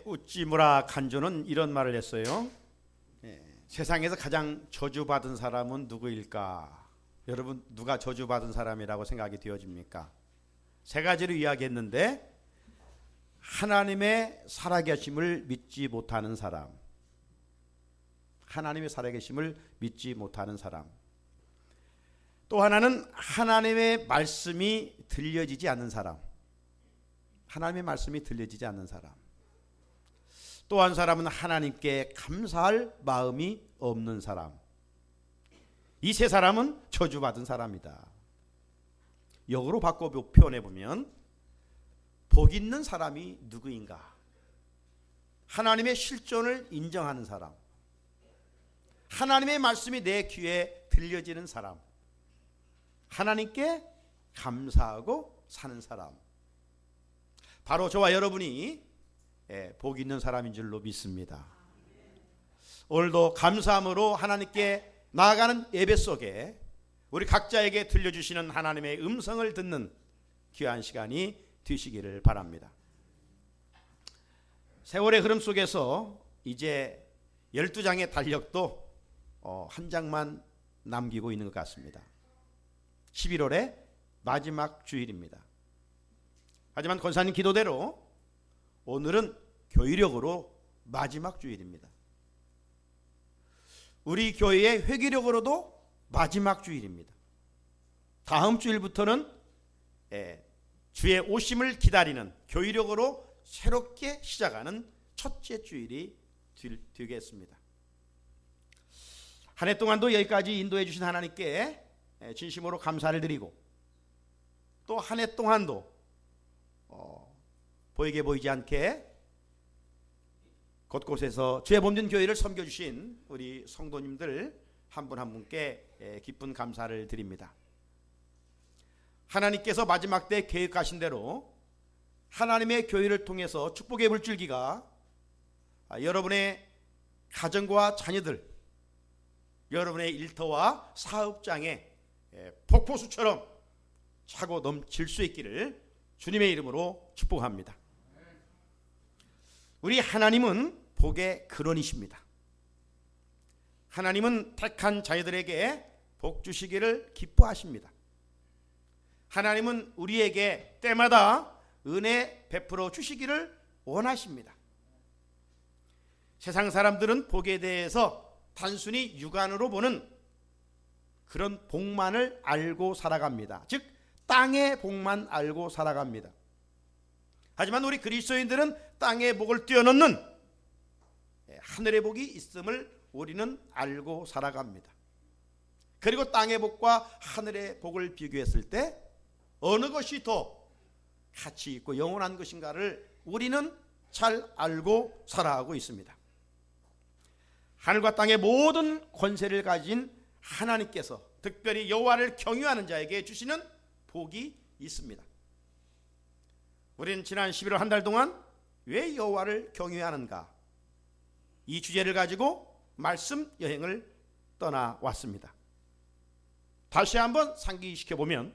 우찌무라 간조는 이런 말을 했어요. 세상에서 가장 저주받은 사람은 누구일까? 여러분, 누가 저주받은 사람이라고 생각이 되어집니까? 세 가지로 이야기했는데, 하나님의 살아계심을 믿지 못하는 사람, 하나님의 살아계심을 믿지 못하는 사람, 또 하나는 하나님의 말씀이 들려지지 않는 사람, 하나님의 말씀이 들려지지 않는 사람, 또 한 사람은 하나님께 감사할 마음이 없는 사람. 이 세 사람은 저주받은 사람이다. 역으로 바꿔 표현해 보면, 복 있는 사람이 누구인가? 하나님의 실존을 인정하는 사람, 하나님의 말씀이 내 귀에 들려지는 사람, 하나님께 감사하고 사는 사람, 바로 저와 여러분이 복 있는 사람인 줄로 믿습니다. 오늘도 감사함으로 하나님께 나아가는 예배 속에 우리 각자에게 들려주시는 하나님의 음성을 듣는 귀한 시간이 되시기를 바랍니다. 세월의 흐름 속에서 이제 12장의 달력도 한 장만 남기고 있는 것 같습니다. 11월의 마지막 주일입니다. 하지만 권사님 기도대로 오늘은 교회력으로 마지막 주일입니다. 우리 교회의 회개력으로도 마지막 주일입니다. 다음 주일부터는 주의 오심을 기다리는 교회력으로 새롭게 시작하는 첫째 주일이 되겠습니다. 한 해 동안도 여기까지 인도해 주신 하나님께 진심으로 감사를 드리고, 또 한 해 동안도 보이게 보이지 않게 곳곳에서 주의 몸된 교회를 섬겨주신 우리 성도님들 한 분 한 분께 기쁜 감사를 드립니다. 하나님께서 마지막 때 계획하신 대로 하나님의 교회를 통해서 축복의 물줄기가 여러분의 가정과 자녀들, 여러분의 일터와 사업장에 폭포수처럼 차고 넘칠 수 있기를 주님의 이름으로 축복합니다. 우리 하나님은 복의 근원이십니다. 하나님은 택한 자녀들에게 복 주시기를 기뻐하십니다. 하나님은 우리에게 때마다 은혜 베풀어 주시기를 원하십니다. 세상 사람들은 복에 대해서 단순히 육안으로 보는 그런 복만을 알고 살아갑니다. 즉 땅의 복만 알고 살아갑니다. 하지만 우리 그리스도인들은 땅의 복을 뛰어넘는 하늘의 복이 있음을 우리는 알고 살아갑니다. 그리고 땅의 복과 하늘의 복을 비교했을 때 어느 것이 더 가치 있고 영원한 것인가를 우리는 잘 알고 살아가고 있습니다. 하늘과 땅의 모든 권세를 가진 하나님께서 특별히 여호와를 경유하는 자에게 주시는 복이 있습니다. 우리는 지난 11월 한 달 동안 왜 여호와를 경유하는가, 이 주제를 가지고 말씀 여행을 떠나왔습니다. 다시 한번 상기시켜보면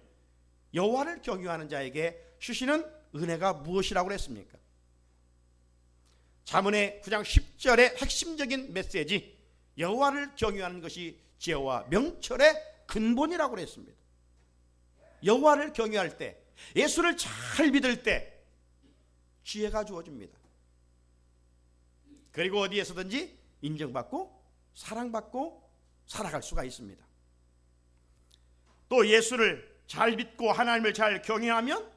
여호와를 경유하는 자에게 주시는 은혜가 무엇이라고 했습니까? 잠언의 9장 10절의 핵심적인 메시지, 여호와를 경유하는 것이 지혜와 명철의 근본이라고 했습니다. 여호와를 경유할 때, 예수를 잘 믿을 때 지혜가 주어집니다. 그리고 어디에서든지 인정받고 사랑받고 살아갈 수가 있습니다. 또 예수를 잘 믿고 하나님을 잘 경외하면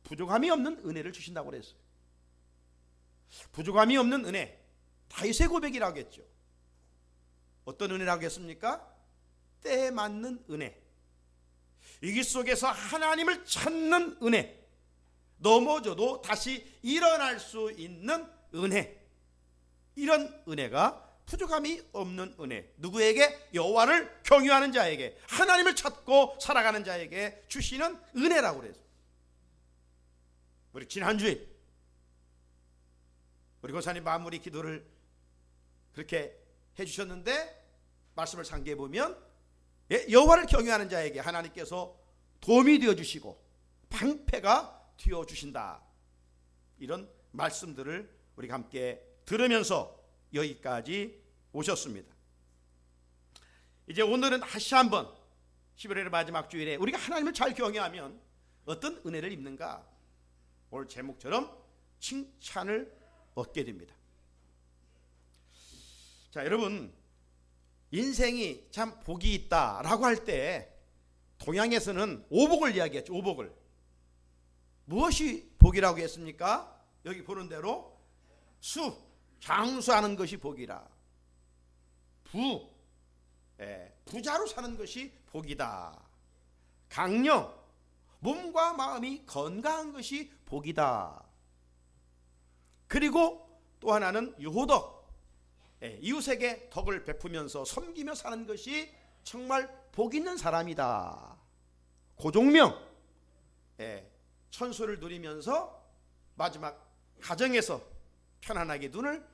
부족함이 없는 은혜를 주신다고 그랬어요. 부족함이 없는 은혜, 다윗의 고백이라고 했죠. 어떤 은혜라고 했습니까? 때에 맞는 은혜, 위기 속에서 하나님을 찾는 은혜, 넘어져도 다시 일어날 수 있는 은혜, 이런 은혜가 부족함이 없는 은혜, 누구에게? 여호와를 경유하는 자에게, 하나님을 찾고 살아가는 자에게 주시는 은혜라고 그래서 우리 지난주에 우리 권사님 마무리 기도를 그렇게 해주셨는데, 말씀을 상기해 보면 여호와를 경유하는 자에게 하나님께서 도움이 되어주시고 방패가 되어주신다, 이런 말씀들을 우리가 함께 들으면서 여기까지 오셨습니다. 이제 오늘은 다시 한번 11월의 마지막 주일에 우리가 하나님을 잘 경외하면 어떤 은혜를 입는가? 오늘 제목처럼 칭찬을 얻게 됩니다. 자, 여러분, 인생이 참 복이 있다라고 할 때 동양에서는 오복을 이야기했죠. 오복을. 무엇이 복이라고 했습니까? 여기 보는 대로 장수하는 것이 복이라. 부자로 사는 것이 복이다. 강령, 몸과 마음이 건강한 것이 복이다. 그리고 또 하나는 유호덕, 이웃에게 덕을 베푸면서 섬기며 사는 것이 정말 복 있는 사람이다. 고종명, 천수를 누리면서 마지막 가정에서 편안하게 눈을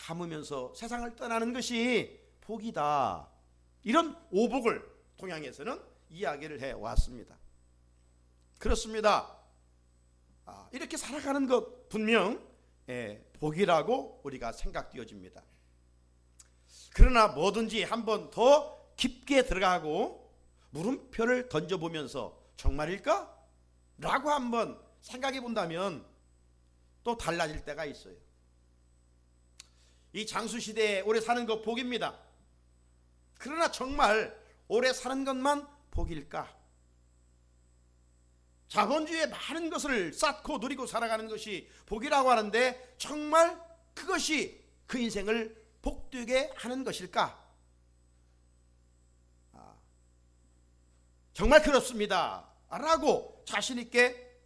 감으면서 세상을 떠나는 것이 복이다. 이런 오복을 동양에서는 이야기를 해왔습니다. 그렇습니다. 이렇게 살아가는 것 분명 복이라고 우리가 생각되어집니다. 그러나 뭐든지 한번 더 깊게 들어가고 물음표를 던져보면서 정말일까? 라고 한번 생각해 본다면 또 달라질 때가 있어요. 이 장수시대에 오래 사는 것 복입니다. 그러나 정말 오래 사는 것만 복일까? 자본주의의 많은 것을 쌓고 누리고 살아가는 것이 복이라고 하는데 정말 그것이 그 인생을 복되게 하는 것일까? 정말 그렇습니다 라고 자신 있게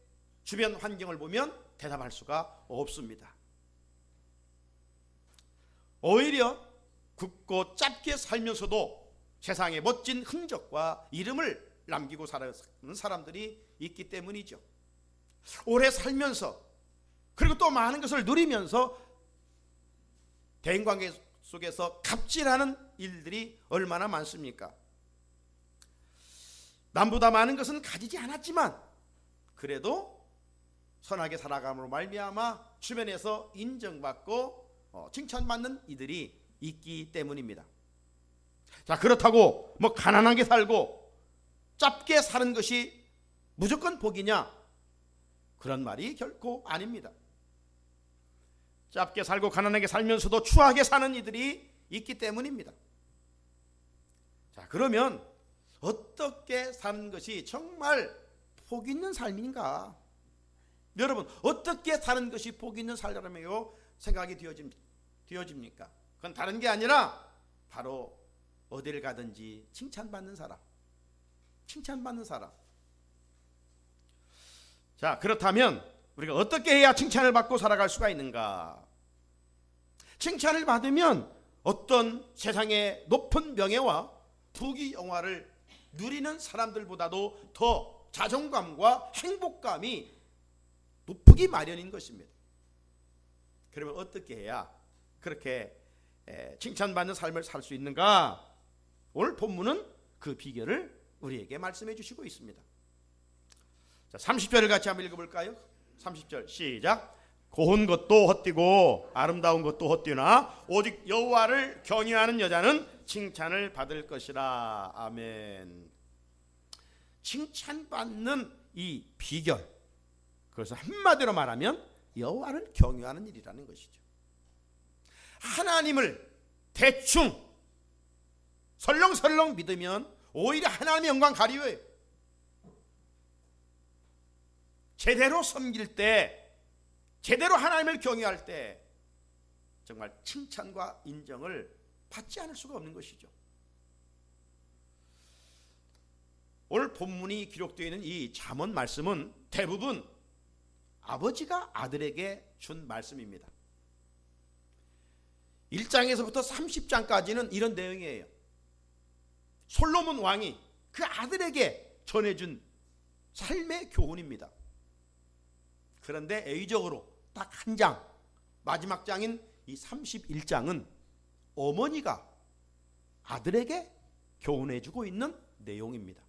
주변 환경을 보면 대답할 수가 없습니다. 오히려 굵고 짧게 살면서도 세상에 멋진 흔적과 이름을 남기고 사는 사람들이 있기 때문이죠. 오래 살면서 그리고 또 많은 것을 누리면서 대인관계 속에서 갑질하는 일들이 얼마나 많습니까? 남보다 많은 것은 가지지 않았지만 그래도 선하게 살아감으로 말미암아 주변에서 인정받고 칭찬받는 이들이 있기 때문입니다. 자, 그렇다고 뭐 가난하게 살고 짧게 사는 것이 무조건 복이냐? 그런 말이 결코 아닙니다. 짧게 살고 가난하게 살면서도 추하게 사는 이들이 있기 때문입니다. 자, 그러면 어떻게 사는 것이 정말 복 있는 삶인가? 여러분, 어떻게 사는 것이 복 있는 삶이라고 생각이 되어집니까? 그건 다른 게 아니라 바로 어딜 가든지 칭찬받는 사람. 칭찬받는 사람. 자, 그렇다면 우리가 어떻게 해야 칭찬을 받고 살아갈 수가 있는가? 칭찬을 받으면 어떤 세상의 높은 명예와 부귀 영화를 누리는 사람들보다도 더 자존감과 행복감이 높기 마련인 것입니다. 그러면 어떻게 해야 그렇게 칭찬받는 삶을 살 수 있는가? 오늘 본문은 그 비결을 우리에게 말씀해 주시고 있습니다. 자, 30절을 같이 한번 읽어볼까요? 30절 시작. 고운 것도 헛되고 아름다운 것도 헛되나 오직 여호와를 경외하는 여자는 칭찬을 받을 것이라. 아멘. 칭찬받는 이 비결, 그래서 한마디로 말하면 여호와를 경외하는 일이라는 것이죠. 하나님을 대충 설렁설렁 믿으면 오히려 하나님의 영광 가리워요. 제대로 섬길 때, 제대로 하나님을 경외할 때 정말 칭찬과 인정을 받지 않을 수가 없는 것이죠. 오늘 본문이 기록되어 있는 이 잠언 말씀은 대부분 아버지가 아들에게 준 말씀입니다. 1장에서부터 30장까지는 이런 내용이에요. 솔로몬 왕이 그 아들에게 전해준 삶의 교훈입니다. 그런데 A적으로 딱 한 장, 마지막 장인 이 31장은 어머니가 아들에게 교훈해주고 있는 내용입니다.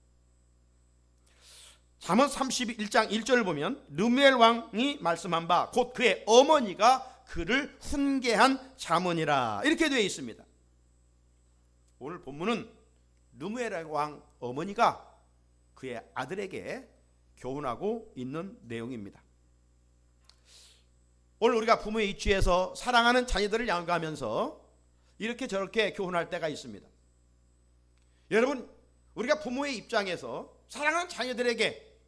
잠언 31장 1절을 보면 르무엘 왕이 말씀한 바 곧 그의 어머니가 그를 훈계한 자문이라 이렇게 되어 있습니다. 오늘 본문은 르무엘 왕 어머니가 그의 아들에게 교훈하고 있는 내용입니다. 오늘 우리가 부모의 입지에서 사랑하는 자녀들을 양육하면서 이렇게 저렇게 교훈할 때가 있습니다. 여러분, 우리가 부모의 입장에서 사랑하는 자녀들에게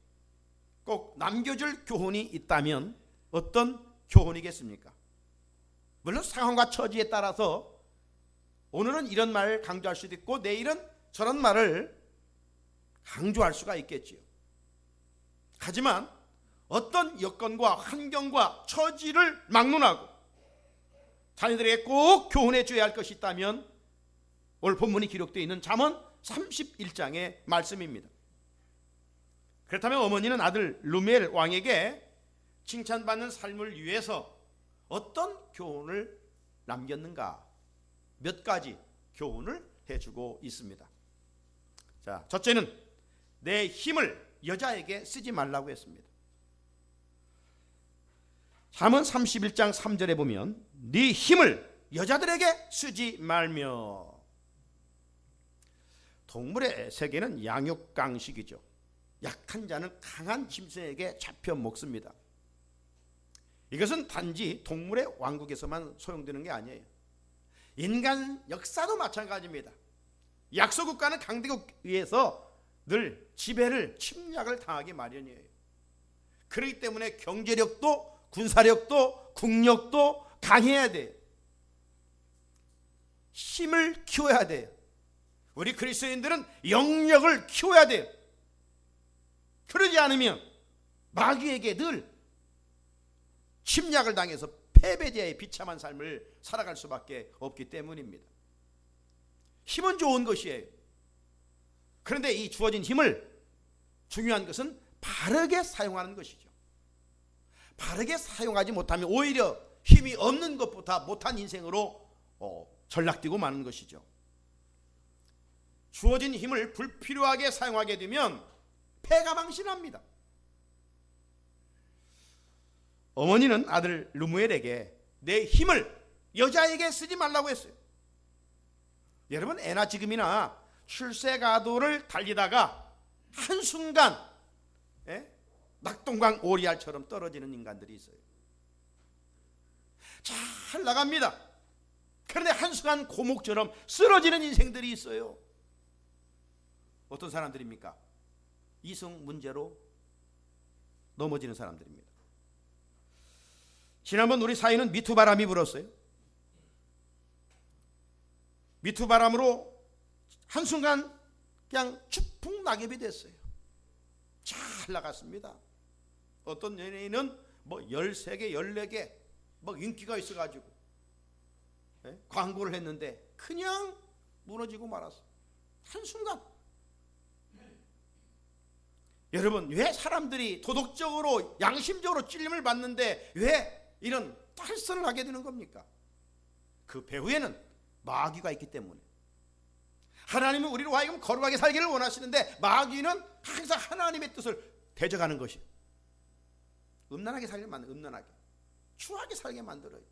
꼭 남겨줄 교훈이 있다면 어떤 교훈이겠습니까? 물론 상황과 처지에 따라서 오늘은 이런 말을 강조할 수도 있고 내일은 저런 말을 강조할 수가 있겠지요. 하지만 어떤 여건과 환경과 처지를 막론하고 자녀들에게 꼭 교훈해 줘야 할 것이 있다면 오늘 본문이 기록되어 있는 잠언 31장의 말씀입니다. 그렇다면 어머니는 아들 르무엘 왕에게 칭찬받는 삶을 위해서 어떤 교훈을 남겼는가? 몇 가지 교훈을 해주고 있습니다. 자, 첫째는 내 힘을 여자에게 쓰지 말라고 했습니다. 잠언 31장 3절에 보면 네 힘을 여자들에게 쓰지 말며. 동물의 세계는 양육강식이죠. 약한 자는 강한 짐승에게 잡혀 먹습니다. 이것은 단지 동물의 왕국에서만 소용되는 게 아니에요. 인간 역사도 마찬가지입니다. 약소국가는 강대국에 의해서 늘 지배를 침략을 당하기 마련이에요. 그렇기 때문에 경제력도 군사력도 국력도 강해야 돼요. 힘을 키워야 돼요. 우리 그리스도인들은 영역을 키워야 돼요. 그러지 않으면 마귀에게 늘 침략을 당해서 패배자의 비참한 삶을 살아갈 수밖에 없기 때문입니다. 힘은 좋은 것이에요. 그런데 이 주어진 힘을 중요한 것은 바르게 사용하는 것이죠. 바르게 사용하지 못하면 오히려 힘이 없는 것보다 못한 인생으로 전락되고 마는 것이죠. 주어진 힘을 불필요하게 사용하게 되면 패가 망신합니다. 어머니는 아들 르무엘에게 내 힘을 여자에게 쓰지 말라고 했어요. 여러분, 애나 지금이나 출세가도를 달리다가 한순간 낙동강 오리알처럼 떨어지는 인간들이 있어요. 잘 나갑니다. 그런데 한순간 고목처럼 쓰러지는 인생들이 있어요. 어떤 사람들입니까? 이성 문제로 넘어지는 사람들입니다. 지난번 우리 사회는 미투 바람이 불었어요. 미투 바람으로 한순간 그냥 추풍 낙엽이 됐어요. 잘 나갔습니다. 어떤 연예인은 뭐 13개, 14개 막 인기가 있어가지고 광고를 했는데 그냥 무너지고 말았어요. 한순간. 여러분, 왜 사람들이 도덕적으로 양심적으로 찔림을 받는데 왜 이런 탈선을 하게 되는 겁니까? 그 배후에는 마귀가 있기 때문에. 하나님은 우리로 하여금 거룩하게 살기를 원하시는데 마귀는 항상 하나님의 뜻을 대적하는 것이 음란하게 살게 만들어요. 음란하게 추하게 살게 만들어요.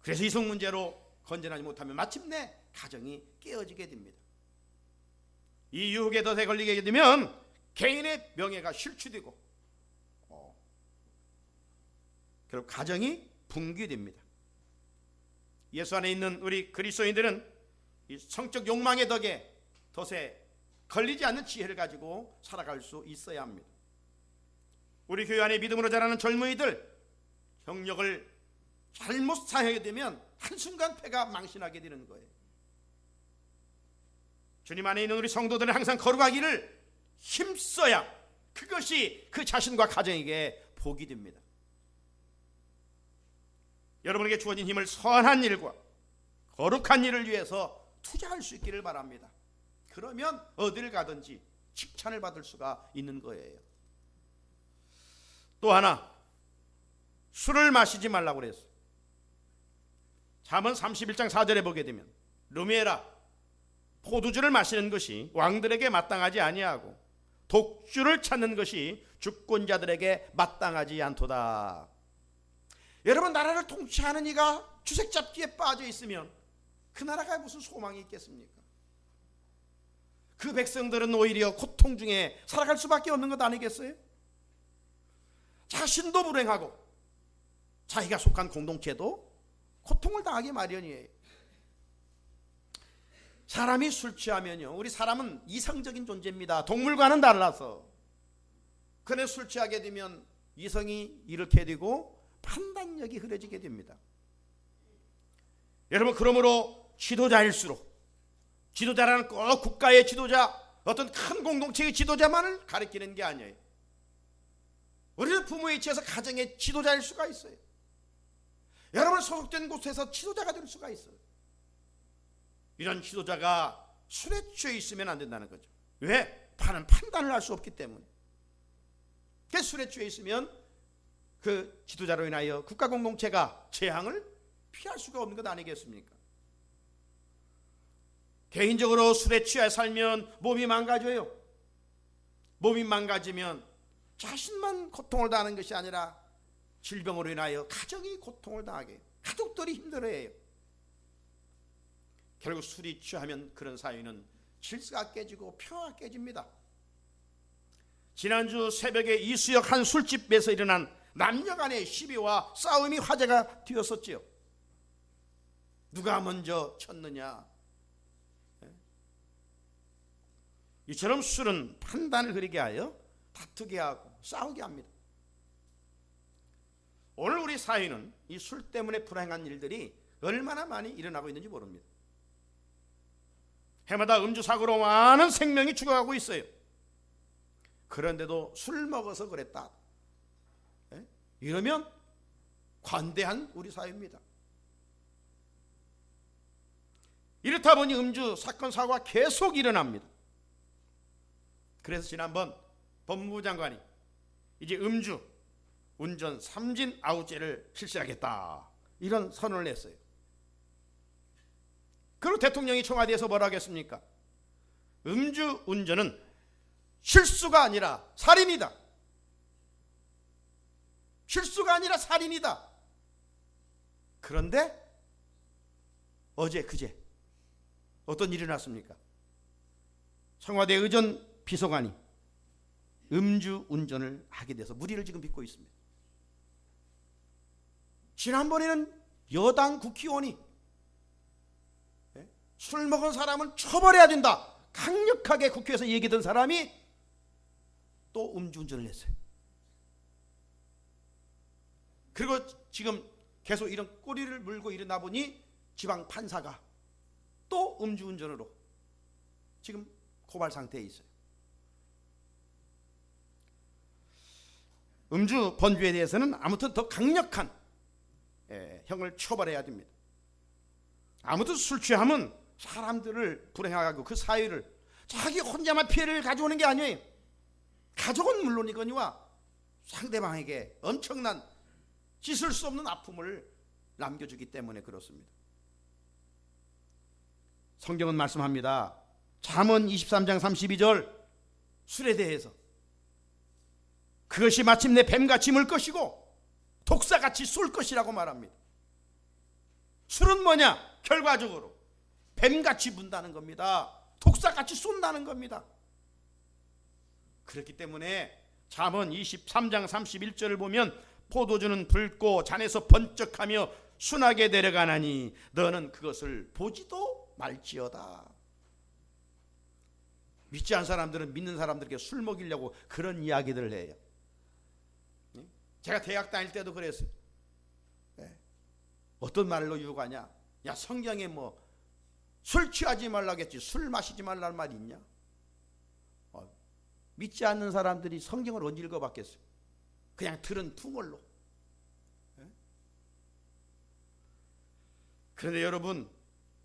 그래서 이성 문제로 건전하지 못하면 마침내 가정이 깨어지게 됩니다. 이 유혹의 덫에 걸리게 되면 개인의 명예가 실추되고 결국 가정이 붕괴됩니다. 예수 안에 있는 우리 그리스도인들은 이 성적 욕망의 덫에 걸리지 않는 지혜를 가지고 살아갈 수 있어야 합니다. 우리 교회 안에 믿음으로 자라는 젊은이들 경력을 잘못 사용하게 되면 한순간 패가 망신하게 되는 거예요. 주님 안에 있는 우리 성도들은 항상 거룩하기를 힘써야 그것이 그 자신과 가정에게 복이 됩니다. 여러분에게 주어진 힘을 선한 일과 거룩한 일을 위해서 투자할 수 있기를 바랍니다. 그러면 어딜 가든지 칭찬을 받을 수가 있는 거예요. 또 하나, 술을 마시지 말라고 그랬어요. 잠언 31장 4절에 보게 되면 르무엘아, 포도주를 마시는 것이 왕들에게 마땅하지 아니하고 독주를 찾는 것이 주권자들에게 마땅하지 않도다. 여러분, 나라를 통치하는 이가 주색잡기에 빠져 있으면 그 나라가 무슨 소망이 있겠습니까? 그 백성들은 오히려 고통 중에 살아갈 수밖에 없는 것 아니겠어요? 자신도 불행하고 자기가 속한 공동체도 고통을 당하기 마련이에요. 사람이 술 취하면요, 우리 사람은 이성적인 존재입니다. 동물과는 달라서. 그런데 술 취하게 되면 이성이 이렇게 되고 판단력이 흐려지게 됩니다. 여러분, 그러므로 지도자일수록, 지도자라는 꼭 국가의 지도자, 어떤 큰 공동체의 지도자만을 가리키는 게 아니에요. 우리는 부모에 있어서 가정의 지도자일 수가 있어요. 여러분 소속된 곳에서 지도자가 될 수가 있어요. 이런 지도자가 술에 취해 있으면 안 된다는 거죠. 왜? 판단을 할 수 없기 때문에. 그 술에 취해 있으면 그 지도자로 인하여 국가 공동체가 재앙을 피할 수가 없는 것 아니겠습니까? 개인적으로 술에 취해 살면 몸이 망가져요. 몸이 망가지면 자신만 고통을 당하는 것이 아니라 질병으로 인하여 가정이 고통을 당하게 해요. 가족들이 힘들어해요. 결국 술이 취하면 그런 사회는 질서가 깨지고 평화가 깨집니다. 지난주 새벽에 이수역 한 술집에서 일어난 남녀 간의 시비와 싸움이 화제가 되었었지요. 누가 먼저 쳤느냐. 이처럼 술은 판단을 흐리게 하여 다투게 하고 싸우게 합니다. 오늘 우리 사회는 이 술 때문에 불행한 일들이 얼마나 많이 일어나고 있는지 모릅니다. 해마다 음주 사고로 많은 생명이 죽어가고 있어요. 그런데도 술 먹어서 그랬다, 이러면 관대한 우리 사회입니다. 이렇다 보니 음주 사건 사고가 계속 일어납니다. 그래서 지난번 법무부 장관이 이제 음주 운전 3진 아웃제를 실시하겠다, 이런 선언을 했어요. 그리고 대통령이 청와대에서 뭐라 하겠습니까? 음주 운전은 실수가 아니라 살인이다. 실수가 아니라 살인이다. 그런데 어제 그제 어떤 일이 났습니까? 청와대 의전 비서관이 음주 운전을 하게 돼서 무리를 지금 빚고 있습니다. 지난번에는 여당 국회의원이 술 먹은 사람은 처벌해야 된다, 강력하게 국회에서 얘기했던 사람이 또 음주운전을 했어요. 그리고 지금 계속 이런 꼬리를 물고 일어나 보니 지방 판사가 또 음주운전으로 지금 고발 상태에 있어요. 음주 번주에 대해서는 아무튼 더 강력한 형을 처벌해야 됩니다. 아무튼 술 취하면 사람들을 불행하고 그 사회를 자기 혼자만 피해를 가져오는 게 아니에요. 가족은 물론이거니와 상대방에게 엄청난 씻을 수 없는 아픔을 남겨주기 때문에 그렇습니다. 성경은 말씀합니다. 잠언 23장 32절 술에 대해서 그것이 마침내 뱀같이 물 것이고 독사같이 쏠 것이라고 말합니다. 술은 뭐냐? 결과적으로 뱀같이 문다는 겁니다. 독사같이 쏜다는 겁니다. 그렇기 때문에 잠언 23장 31절을 보면 포도주는 붉고 잔에서 번쩍하며 순하게 내려가나니 너는 그것을 보지도 말지어다. 믿지 않은 사람들은 믿는 사람들에게 술 먹이려고 그런 이야기들을 해요. 제가 대학 다닐 때도 그랬어요. 어떤 말로 유혹하냐? 야, 성경에 뭐 술 취하지 말라겠지, 술 마시지 말라는 말이 있냐? 믿지 않는 사람들이 성경을 언제 읽어봤겠어요? 그냥 들은 풍월로. 그런데 여러분,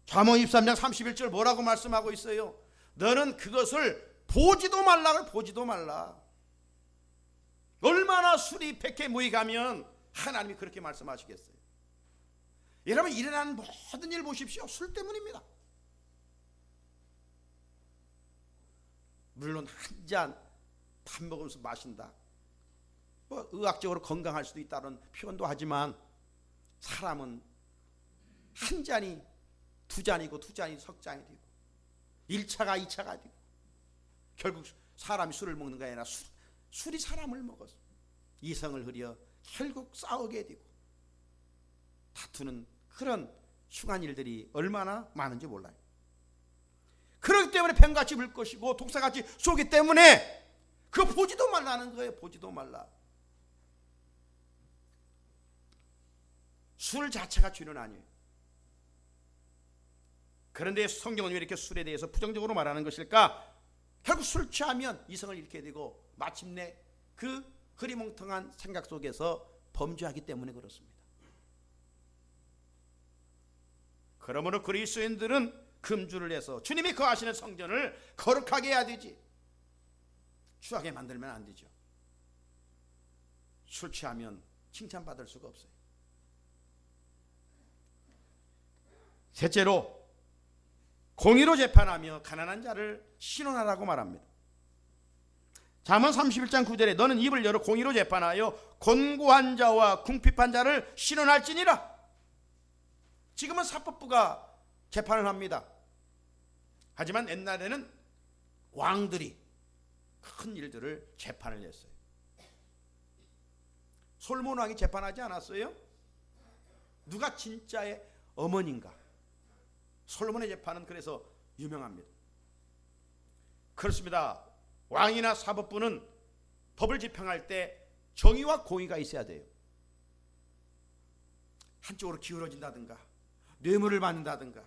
잠언 23장 31절 뭐라고 말씀하고 있어요? 너는 그것을 보지도 말라, 보지도 말라. 얼마나 술이 백해 모이가면 하나님이 그렇게 말씀하시겠어요? 여러분, 일어나는 모든 일 보십시오. 술 때문입니다. 물론 한 잔 밥 먹으면서 마신다. 뭐 의학적으로 건강할 수도 있다는 표현도 하지만 사람은 한 잔이 두 잔이고 두 잔이 석 잔이 되고 1차가 2차가 되고 결국 사람이 술을 먹는 게 아니라 술이 사람을 먹어서 이성을 흐려 결국 싸우게 되고 다투는 그런 흉한 일들이 얼마나 많은지 몰라요. 그렇기 때문에 뱀같이 물 것이고 독사같이 쏘기 때문에 그거 보지도 말라는 거예요. 보지도 말라. 술 자체가 죄는 아니에요. 그런데 성경은 왜 이렇게 술에 대해서 부정적으로 말하는 것일까? 결국 술 취하면 이성을 잃게 되고 마침내 그 흐리멍텅한 생각 속에서 범죄하기 때문에 그렇습니다. 그러므로 그리스도인들은 금주를 해서 주님이 거하시는 성전을 거룩하게 해야 되지, 추하게 만들면 안 되죠. 술 취하면 칭찬받을 수가 없어요. 셋째로 공의로 재판하며 가난한 자를 신원하라고 말합니다. 잠언 31장 9절에 너는 입을 열어 공의로 재판하여 곤고한 자와 궁핍한 자를 신원할지니라. 지금은 사법부가 재판을 합니다. 하지만 옛날에는 왕들이 큰 일들을 재판을 했어요. 솔몬 왕이 재판하지 않았어요? 누가 진짜의 어머니인가? 솔몬의 재판은 그래서 유명합니다. 그렇습니다. 왕이나 사법부는 법을 집행할 때 정의와 공의가 있어야 돼요. 한쪽으로 기울어진다든가 뇌물을 받는다든가,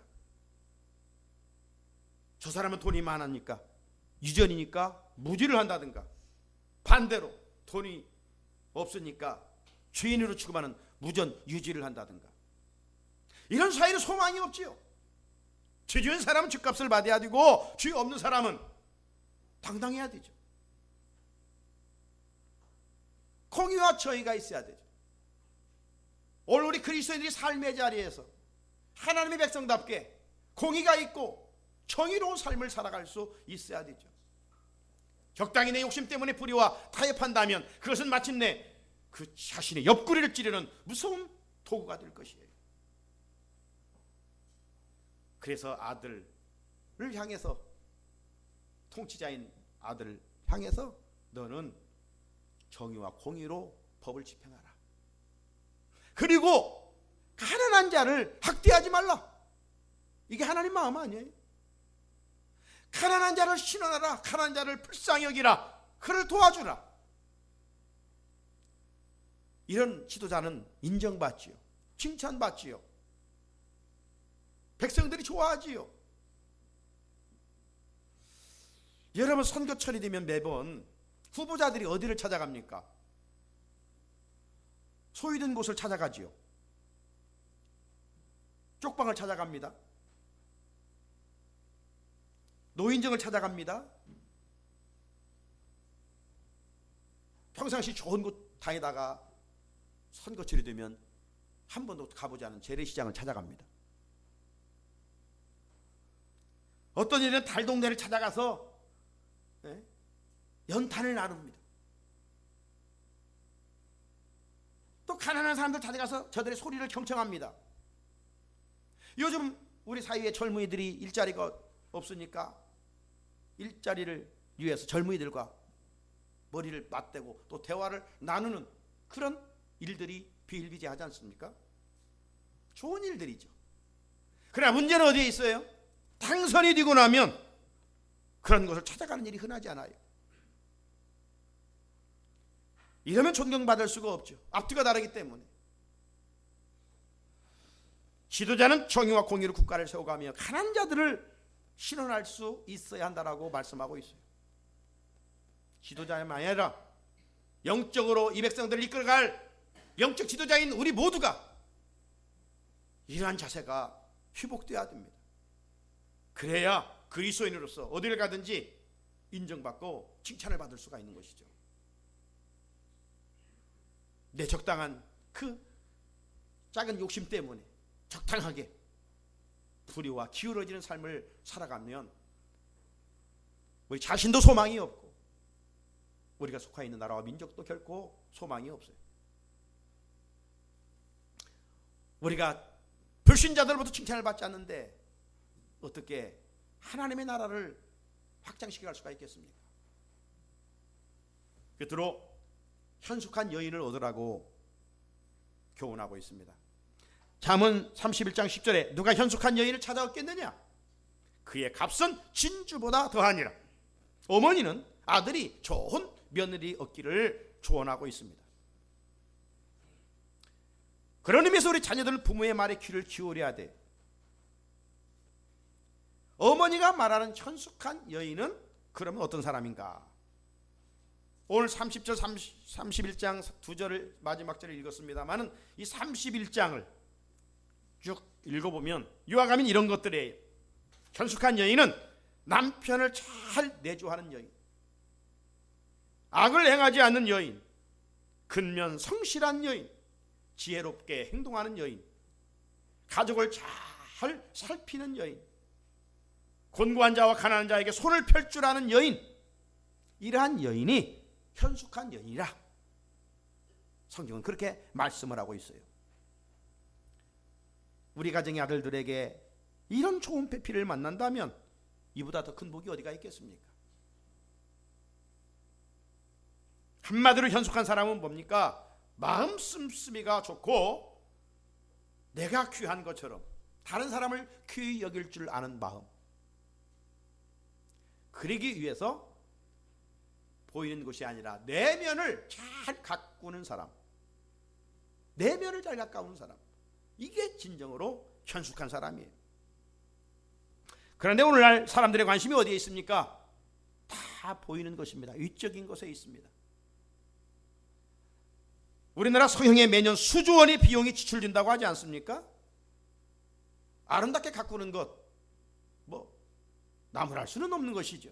저 사람은 돈이 많으니까 유전이니까 무지를 한다든가, 반대로 돈이 없으니까 죄인으로 취급하는 무전 유지를 한다든가, 이런 사회는 소망이 없지요. 죄 지은 사람은 죗값을 받아야 되고 죄 없는 사람은 당당해야 되죠. 공의와 정의가 있어야 되죠. 오늘 우리 그리스도인들이 삶의 자리에서 하나님의 백성답게 공의가 있고 정의로운 삶을 살아갈 수 있어야 되죠. 적당히 내 욕심 때문에 불의와 타협한다면 그것은 마침내 그 자신의 옆구리를 찌르는 무서운 도구가 될 것이에요. 그래서 아들을 향해서, 통치자인 아들을 향해서 너는 정의와 공의로 법을 집행하라. 그리고 가난한 자를 학대하지 말라. 이게 하나님 마음 아니에요? 가난한 자를 신원하라. 가난한 자를 불쌍히 여기라. 그를 도와주라. 이런 지도자는 인정받지요. 칭찬받지요. 백성들이 좋아하지요. 여러분, 선거철이 되면 매번 후보자들이 어디를 찾아갑니까? 소유된 곳을 찾아가지요. 쪽방을 찾아갑니다. 노인정을 찾아갑니다. 평상시 좋은 곳 다니다가 선거철이 되면 한 번도 가보지 않은 재래시장을 찾아갑니다. 어떤 일은 달동네를 찾아가서 연탄을 나눕니다. 또 가난한 사람들 찾아가서 저들의 소리를 경청합니다. 요즘 우리 사이에 젊은이들이 일자리가 없으니까 일자리를 위해서 젊은이들과 머리를 맞대고 또 대화를 나누는 그런 일들이 비일비재하지 않습니까? 좋은 일들이죠. 그러나 문제는 어디에 있어요? 당선이 되고 나면 그런 것을 찾아가는 일이 흔하지 않아요. 이러면 존경받을 수가 없죠. 앞뒤가 다르기 때문에. 지도자는 정의와 공의로 국가를 세워가며 가난한 자들을 신원할 수 있어야 한다라고 말씀하고 있어요. 지도자만 아니라 영적으로 이 백성들을 이끌어갈 영적 지도자인 우리 모두가 이러한 자세가 회복되어야 됩니다. 그래야 그리스도인으로서 어디를 가든지 인정받고 칭찬을 받을 수가 있는 것이죠. 내 적당한 그 작은 욕심 때문에 적당하게 불의와 기울어지는 삶을 살아가면 우리 자신도 소망이 없고 우리가 속해 있는 나라와 민족도 결코 소망이 없어요. 우리가 불신자들부터 칭찬을 받지 않는데 어떻게 하나님의 나라를 확장시켜 갈 수가 있겠습니까? 끝으로 현숙한 여인을 얻으라고 교훈하고 있습니다. 잠언 31장 10절에 누가 현숙한 여인을 찾아 얻겠느냐? 그의 값은 진주보다 더하니라. 어머니는 아들이 좋은 며느리 얻기를 조언하고 있습니다. 그런 의미에서 우리 자녀들은 부모의 말에 귀를 기울여야 돼. 어머니가 말하는 현숙한 여인은 그러면 어떤 사람인가? 오늘 30절 31장 2절을 마지막 절을 읽었습니다마는 이 31장을 쭉 읽어보면 이와 같은 이런 것들이에요. 현숙한 여인은 남편을 잘 내조하는 여인, 악을 행하지 않는 여인, 근면 성실한 여인, 지혜롭게 행동하는 여인, 가족을 잘 살피는 여인, 곤고한 자와 가난한 자에게 손을 펼 줄 아는 여인, 이러한 여인이 현숙한 여인이라 성경은 그렇게 말씀을 하고 있어요. 우리 가정의 아들들에게 이런 좋은 배필을 만난다면 이보다 더 큰 복이 어디가 있겠습니까? 한마디로 현숙한 사람은 뭡니까? 마음 씀씀이가 좋고 내가 귀한 것처럼 다른 사람을 귀히 여길 줄 아는 마음, 그러기 위해서 보이는 것이 아니라 내면을 잘 가꾸는 사람, 내면을 잘 가까우는 사람, 이게 진정으로 현숙한 사람이에요. 그런데 오늘날 사람들의 관심이 어디에 있습니까? 다 보이는 것입니다. 위적인 것에 있습니다. 우리나라 성형에 매년 수조 원의 비용이 지출된다고 하지 않습니까? 아름답게 가꾸는 것, 나무랄 수는 없는 것이죠.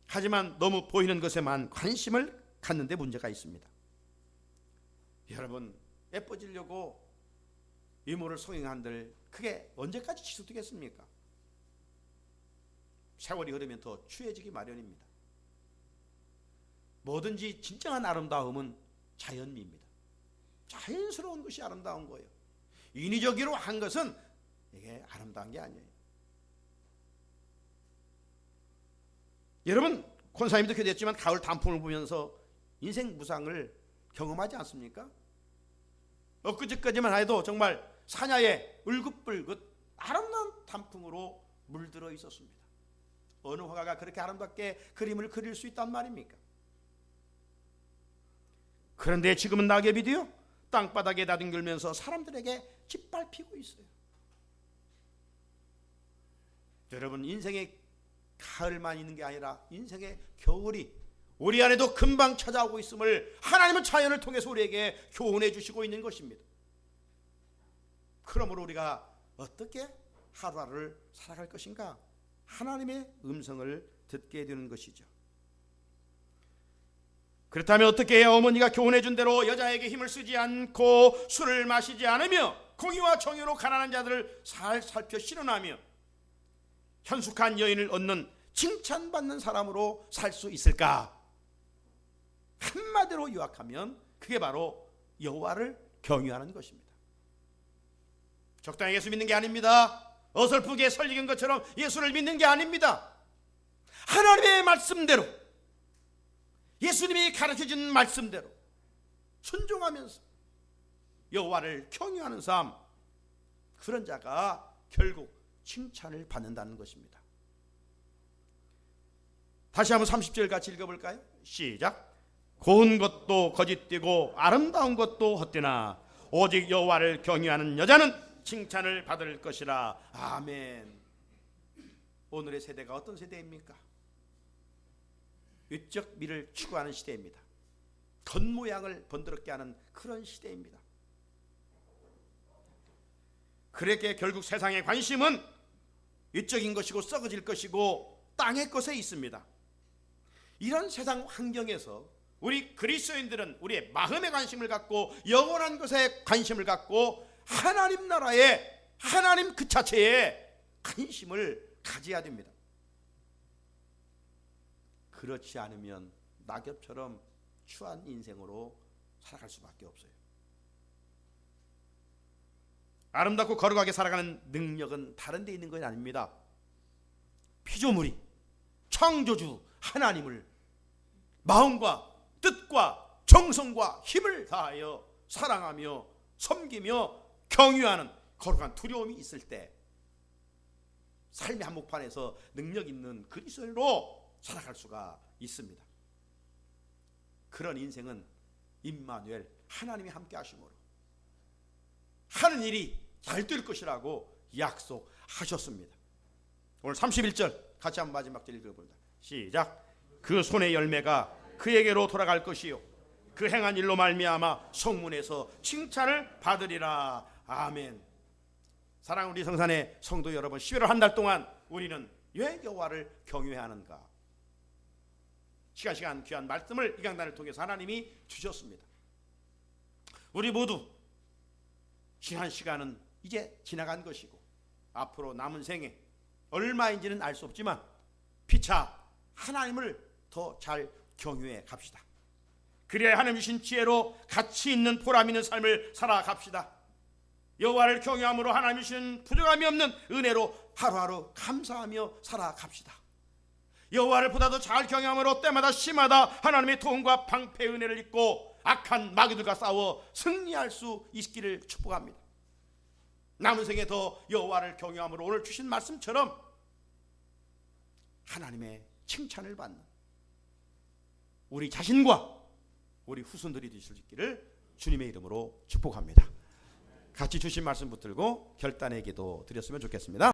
하지만 너무 보이는 것에만 관심을 갖는 데 문제가 있습니다. 여러분, 예뻐지려고 외모를 성형한들 그게 언제까지 지속되겠습니까? 세월이 흐르면 더 추해지기 마련입니다. 뭐든지 진정한 아름다움은 자연미입니다. 자연스러운 것이 아름다운 거예요. 인위적으로 한 것은 이게 아름다운 게 아니에요. 여러분, 권사님도 교대했지만 가을 단풍을 보면서 인생 무상을 경험하지 않습니까? 엊그제까지만 해도 정말 사냐에 울긋불긋 아름다운 단풍으로 물들어 있었습니다. 어느 화가가 그렇게 아름답게 그림을 그릴 수 있단 말입니까? 그런데 지금은 낙엽이도요, 땅바닥에 나뒹굴면서 사람들에게 짓밟히고 있어요. 여러분, 인생의 가을만 있는 게 아니라 인생의 겨울이 우리 안에도 금방 찾아오고 있음을 하나님은 자연을 통해서 우리에게 교훈해 주시고 있는 것입니다. 그러므로 우리가 어떻게 하루하루를 살아갈 것인가? 하나님의 음성을 듣게 되는 것이죠. 그렇다면 어떻게 해야 어머니가 교훈해 준 대로 여자에게 힘을 쓰지 않고 술을 마시지 않으며 공의와 정의로 가난한 자들을 잘 살펴 실현하며 현숙한 여인을 얻는 칭찬받는 사람으로 살 수 있을까? 한마디로 요약하면 그게 바로 여호와를 경유하는 것입니다. 적당히 예수 믿는 게 아닙니다. 어설프게 설익은 것처럼 예수를 믿는 게 아닙니다. 하나님의 말씀대로, 예수님이 가르쳐준 말씀대로 순종하면서 여호와를 경유하는 삶, 그런 자가 결국 칭찬을 받는다는 것입니다. 다시 한번 30절 같이 읽어볼까요? 시작. 고운 것도 거짓되고 아름다운 것도 헛되나 오직 여호와를 경유하는 여자는 칭찬을 받을 것이라. 아멘. 오늘의 세대가 어떤 세대입니까? 위적 미를 추구하는 시대입니다. 겉모양을 번드럽게 하는 그런 시대입니다. 그렇게 결국 세상의 관심은 위적인 것이고 썩어질 것이고 땅의 것에 있습니다. 이런 세상 환경에서 우리 그리스도인들은 우리의 마음에 관심을 갖고 영원한 것에 관심을 갖고 하나님 나라에, 하나님 그 자체에 관심을 가져야 됩니다. 그렇지 않으면 낙엽처럼 추한 인생으로 살아갈 수밖에 없어요. 아름답고 거룩하게 살아가는 능력은 다른 데 있는 것이 아닙니다. 피조물이 창조주 하나님을 마음과 뜻과 정성과 힘을 다하여 사랑하며 섬기며 경유하는 거룩한 두려움이 있을 때 삶의 한복판에서 능력 있는 그리스도인으로 살아갈 수가 있습니다. 그런 인생은 임마누엘 하나님이 함께 하심으로 하는 일이 잘 될 것이라고 약속하셨습니다. 오늘 31절 같이 한번 마지막 절 읽어봅니다. 시작. 그 손의 열매가 그에게로 돌아갈 것이요 그 행한 일로 말미암아 성문에서 칭찬을 받으리라. 아멘. 사랑하는 우리 성산의 성도 여러분, 11월 한 달 동안 우리는 왜 여호와를 경외해야 하는가? 시간 귀한 말씀을 이 강단을 통해서 하나님이 주셨습니다. 우리 모두 지난 시간은 이제 지나간 것이고 앞으로 남은 생에 얼마인지는 알 수 없지만 피차 하나님을 더 잘 경외해 갑시다. 그래야 하나님 주신 지혜로 가치 있는 보람 있는 삶을 살아갑시다. 여호와를 경외함으로 하나님 주신 부족함이 없는 은혜로 하루하루 감사하며 살아갑시다. 여호와를 보다 더 잘 경외함으로 때마다 시마다 하나님의 도움과 방패의 은혜를 입고 악한 마귀들과 싸워 승리할 수 있기를 축복합니다. 남은 생에 더 여호와를 경외함으로 오늘 주신 말씀처럼 하나님의 칭찬을 받는 우리 자신과 우리 후손들이 되실 수 있기를 주님의 이름으로 축복합니다. 같이 주신 말씀 붙들고 결단의 기도 드렸으면 좋겠습니다.